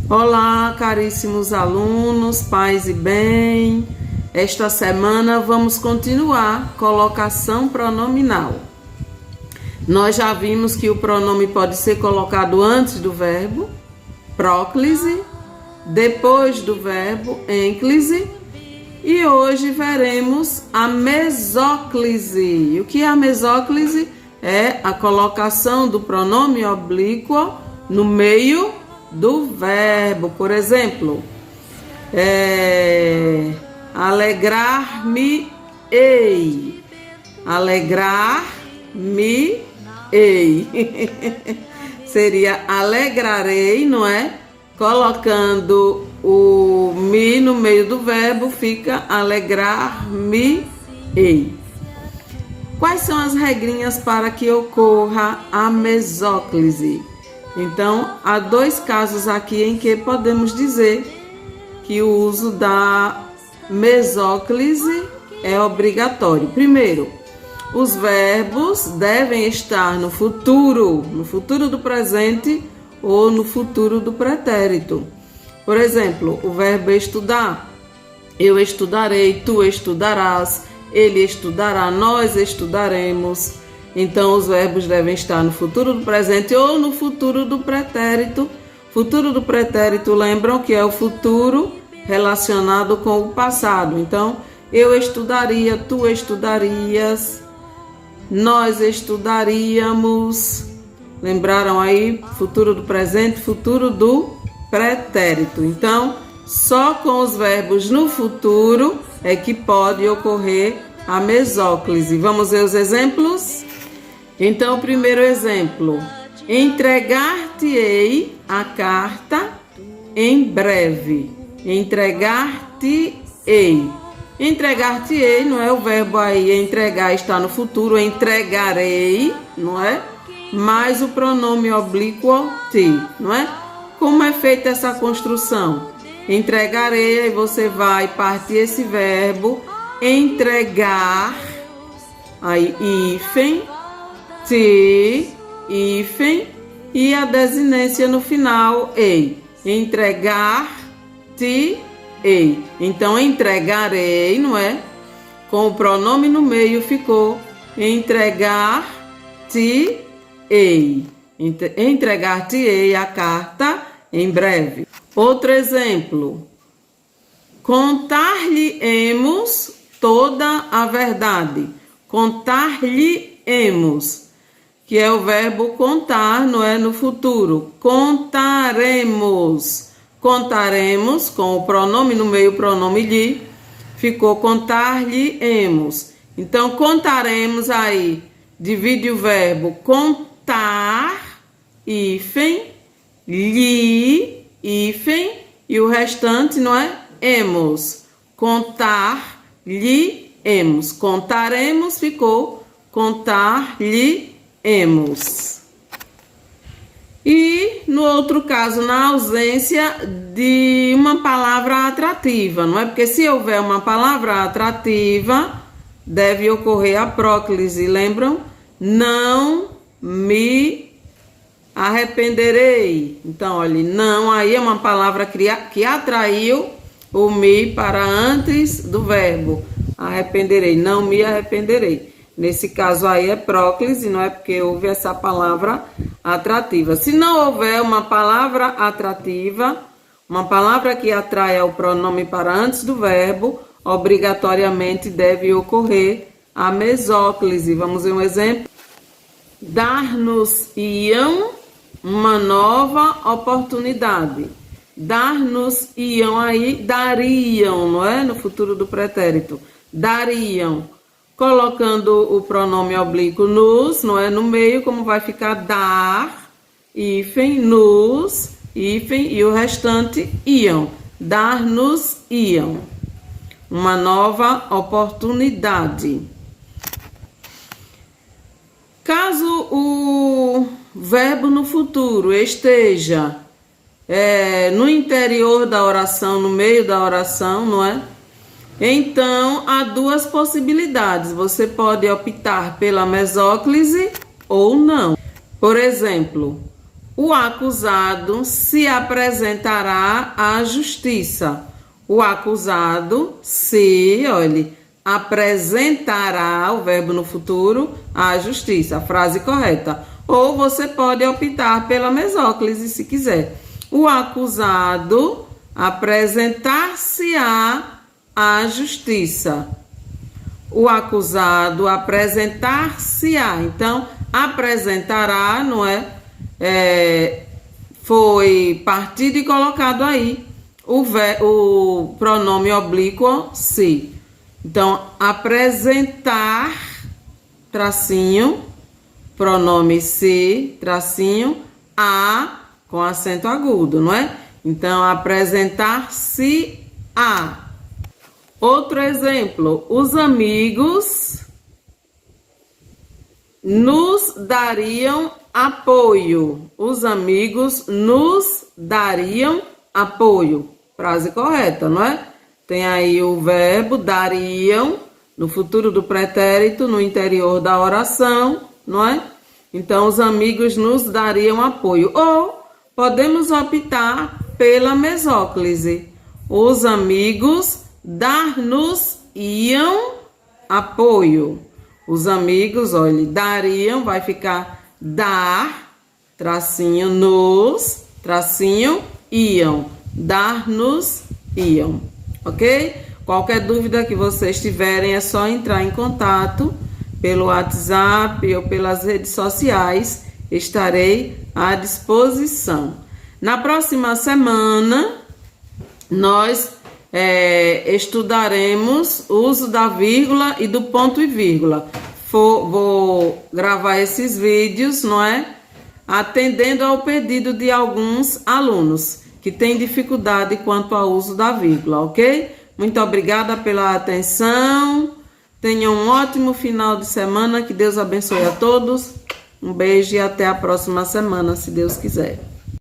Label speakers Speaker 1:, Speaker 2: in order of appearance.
Speaker 1: Olá, caríssimos alunos, paz e bem. Esta semana vamos continuar colocação pronominal. Nós já vimos que o pronome pode ser colocado antes do verbo próclise, depois do verbo ênclise, e hoje veremos a mesóclise. E o que é a mesóclise? É a colocação do pronome oblíquo no meio do verbo. Por exemplo, alegrar-me-ei. Alegrar-me-ei. Seria alegrarei, não é? Colocando o me no meio do verbo, fica alegrar-me-ei. Quais são as regrinhas para que ocorra a mesóclise? Então, há dois casos aqui em que podemos dizer que o uso da mesóclise é obrigatório. Primeiro, os verbos devem estar no futuro do presente ou no futuro do pretérito. Por exemplo, o verbo estudar. Eu estudarei, tu estudarás, ele estudará, nós estudaremos. Então, os verbos devem estar no futuro do presente ou no futuro do pretérito. Futuro do pretérito, lembram que é o futuro relacionado com o passado. Então, eu estudaria, tu estudarias, nós estudaríamos. Lembraram aí? Futuro do presente, futuro do pretérito. Então, só com os verbos no futuro é que pode ocorrer a mesóclise. Vamos ver os exemplos? Então, o primeiro exemplo: entregar-te-ei a carta em breve. Entregar-te-ei. Entregar-te-ei não é o verbo aí, entregar está no futuro, entregarei, não é? Mais o pronome oblíquo te, não é? Como é feita essa construção? Entregarei, aí você vai partir esse verbo, entregar, aí hífen, te, hífen, e a desinência no final, ei. Entregar-te-ei. Então, entregarei, não é? Com o pronome no meio ficou entregar-te-ei. Entregar-te-ei a carta em breve. Outro exemplo: contar-lhe-emos toda a verdade. Contar-lhe-emos, que é o verbo contar, não é? No futuro. Contaremos. Contaremos, com o pronome no meio, o pronome lhe, ficou contar-lhe-emos. Então, contaremos aí, divide o verbo contar, hífen, lhe, hífen, e o restante, não é? Emos. Contar-lhe-emos. Contaremos, ficou contar-lhe-emos. E no outro caso, na ausência de uma palavra atrativa, não é? Porque se houver uma palavra atrativa, deve ocorrer a próclise, lembram? Não me arrependerei. Então, olha, não, aí é uma palavra que atraiu o me para antes do verbo. Arrependerei, não me arrependerei. Nesse caso aí é próclise, não é? Porque houve essa palavra atrativa. Se não houver uma palavra atrativa, uma palavra que atrai o pronome para antes do verbo, obrigatoriamente deve ocorrer a mesóclise. Vamos ver um exemplo? Dar-nos-iam uma nova oportunidade. Dar-nos-iam aí, dariam, não é? No futuro do pretérito. Dariam. Colocando o pronome oblíquo nos, não é? No meio, como vai ficar dar, hífen, nos, hífen, e o restante iam. Dar-nos-iam. Uma nova oportunidade. Caso o verbo no futuro esteja no interior da oração, no meio da oração, não é? Então, há duas possibilidades. Você pode optar pela mesóclise ou não. Por exemplo, o acusado se apresentará à justiça. O acusado se, olhe, apresentará, o verbo no futuro, à justiça, a frase correta. Ou você pode optar pela mesóclise, se quiser. O acusado apresentar-se-á à justiça. O acusado apresentar-se-á. Então, apresentará, não é? Foi partido e colocado aí o pronome oblíquo se. Então, apresentar, tracinho, pronome se, tracinho, a, com acento agudo, não é? Então, apresentar-se-á. Outro exemplo, os amigos nos dariam apoio. Os amigos nos dariam apoio. Frase correta, não é? Tem aí o verbo dariam, no futuro do pretérito, no interior da oração, não é? Então, os amigos nos dariam apoio. Ou podemos optar pela mesóclise. Os amigos dar-nos-iam apoio. Os amigos, olha, dariam, vai ficar dar, tracinho, nos, tracinho, iam. Dar-nos-iam, ok? Qualquer dúvida que vocês tiverem é só entrar em contato pelo WhatsApp ou pelas redes sociais. Estarei à disposição. Na próxima semana, nós estudaremos o uso da vírgula e do ponto e vírgula. Vou gravar esses vídeos, não é? Atendendo ao pedido de alguns alunos que têm dificuldade quanto ao uso da vírgula, ok? Muito obrigada pela atenção. Tenham um ótimo final de semana. Que Deus abençoe a todos. Um beijo e até a próxima semana, se Deus quiser.